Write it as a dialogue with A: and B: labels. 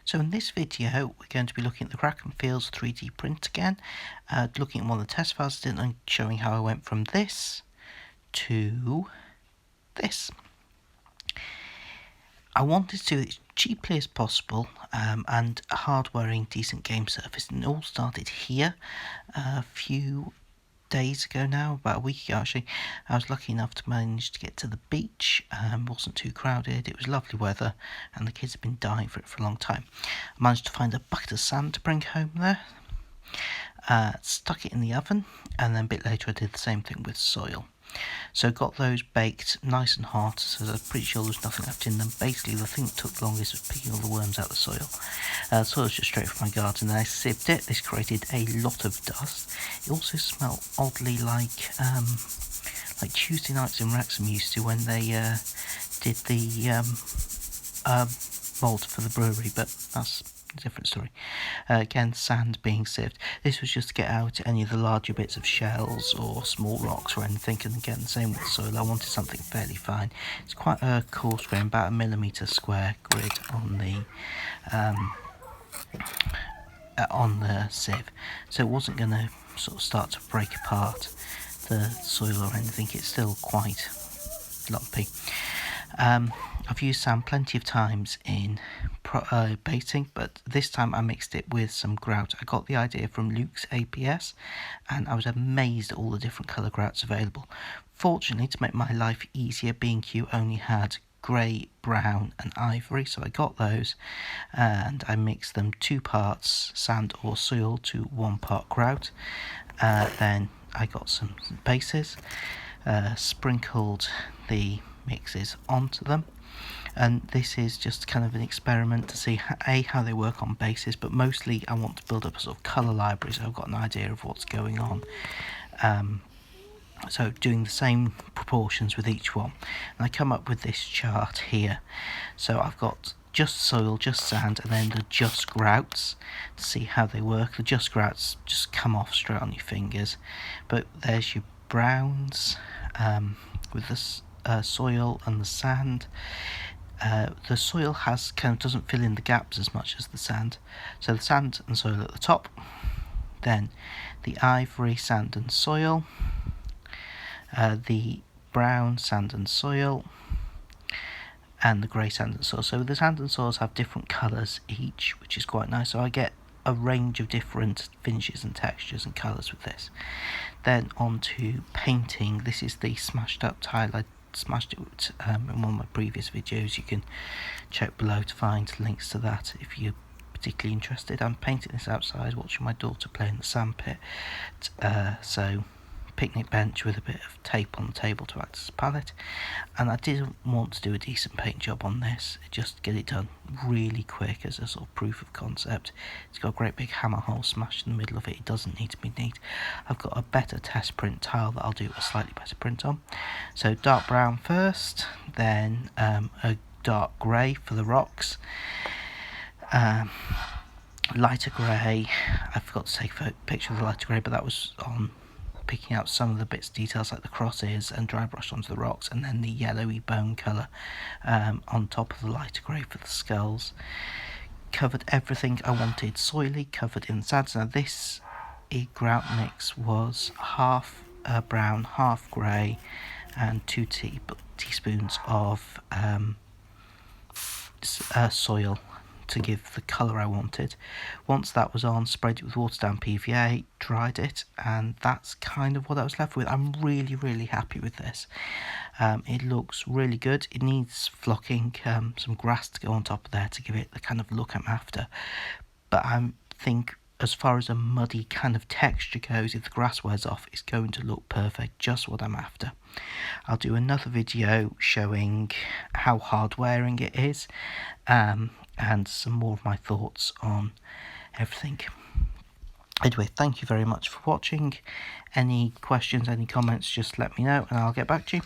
A: So in this video we're going to be looking at the Crack & Feels 3D print again, looking at one of the test files I did and showing how I went from this to this. I wanted to do it as cheaply as possible and a hard-wearing decent game surface, and it all started here a few days ago now, about a week ago actually. I was lucky enough to manage to get to the beach. It wasn't too crowded, it was lovely weather, and the kids have been dying for it for a long time. I managed to find a bucket of sand to bring home there, stuck it in the oven, and then a bit later I did the same thing with soil. So got those baked nice and hot, so I'm pretty sure there's nothing left in them. Basically the thing that took the longest was picking all the worms out of the soil. The soil was just straight from my garden, and I sieved it. This created a lot of dust. It also smelled oddly like Tuesday nights in Wrexham used to when they did the malt for the brewery, but that's a different story. Again, sand being sieved. This was just to get out any of the larger bits of shells or small rocks or anything, and again the same with the soil. I wanted something fairly fine. It's quite a coarse grain, about 1 millimetre square grid on the sieve, so it wasn't going to sort of start to break apart the soil or anything. It's still quite lumpy. I've used sand plenty of times in baiting, but this time I mixed it with some grout. I got the idea from Luke's APS, and I was amazed at all the different colour grouts available. Fortunately, to make my life easier, B&Q only had grey, brown and ivory, so I got those, and I mixed them 2 parts sand or soil to 1 part grout. Then I got some bases, sprinkled the mixes onto them, and this is just kind of an experiment to see how they work on bases, but mostly I want to build up a sort of colour library, so I've got an idea of what's going on. So doing the same proportions with each one, and I come up with this chart here. So I've got just soil, just sand, and then the just grouts to see how they work. The just grouts just come off straight on your fingers, but there's your browns with the soil and the sand. The soil doesn't fill in the gaps as much as the sand, so the sand and soil at the top, then the ivory, sand and soil, the brown, sand and soil, and the grey, sand and soil. So the sand and soils have different colours each, which is quite nice, so I get a range of different finishes and textures and colours with this. Then on to painting. This is the smashed up tile. I smashed it in one of my previous videos. You can check below to find links to that if you're particularly interested. I'm painting this outside, watching my daughter play in the sandpit. So picnic bench with a bit of tape on the table to act as a palette, and I didn't want to do a decent paint job on this, just get it done really quick as a sort of proof of concept. It's got a great big hammer hole smashed in the middle of it. It doesn't need to be neat. I've got a better test print tile that I'll do a slightly better print on. So dark brown first, then a dark grey for the rocks, lighter grey. I forgot to take a picture of the lighter grey, but that was on picking out some of the bits, details like the crosses, and dry brushed onto the rocks, and then the yellowy bone colour on top of the lighter grey for the skulls. Covered everything I wanted soily, covered in sand. Now this grout mix was half brown, half grey, and 2 teaspoons of soil to give the colour I wanted. Once that was on, sprayed it with watered down PVA, dried it, and that's kind of what I was left with. I'm really happy with this. It looks really good. It needs flocking, some grass to go on top of there to give it the kind of look I'm after, but I think as far as a muddy kind of texture goes, if the grass wears off, it's going to look perfect, just what I'm after. I'll do another video showing how hard wearing it is, and some more of my thoughts on everything. Anyway, thank you very much for watching. Any questions, any comments, just let me know and I'll get back to you.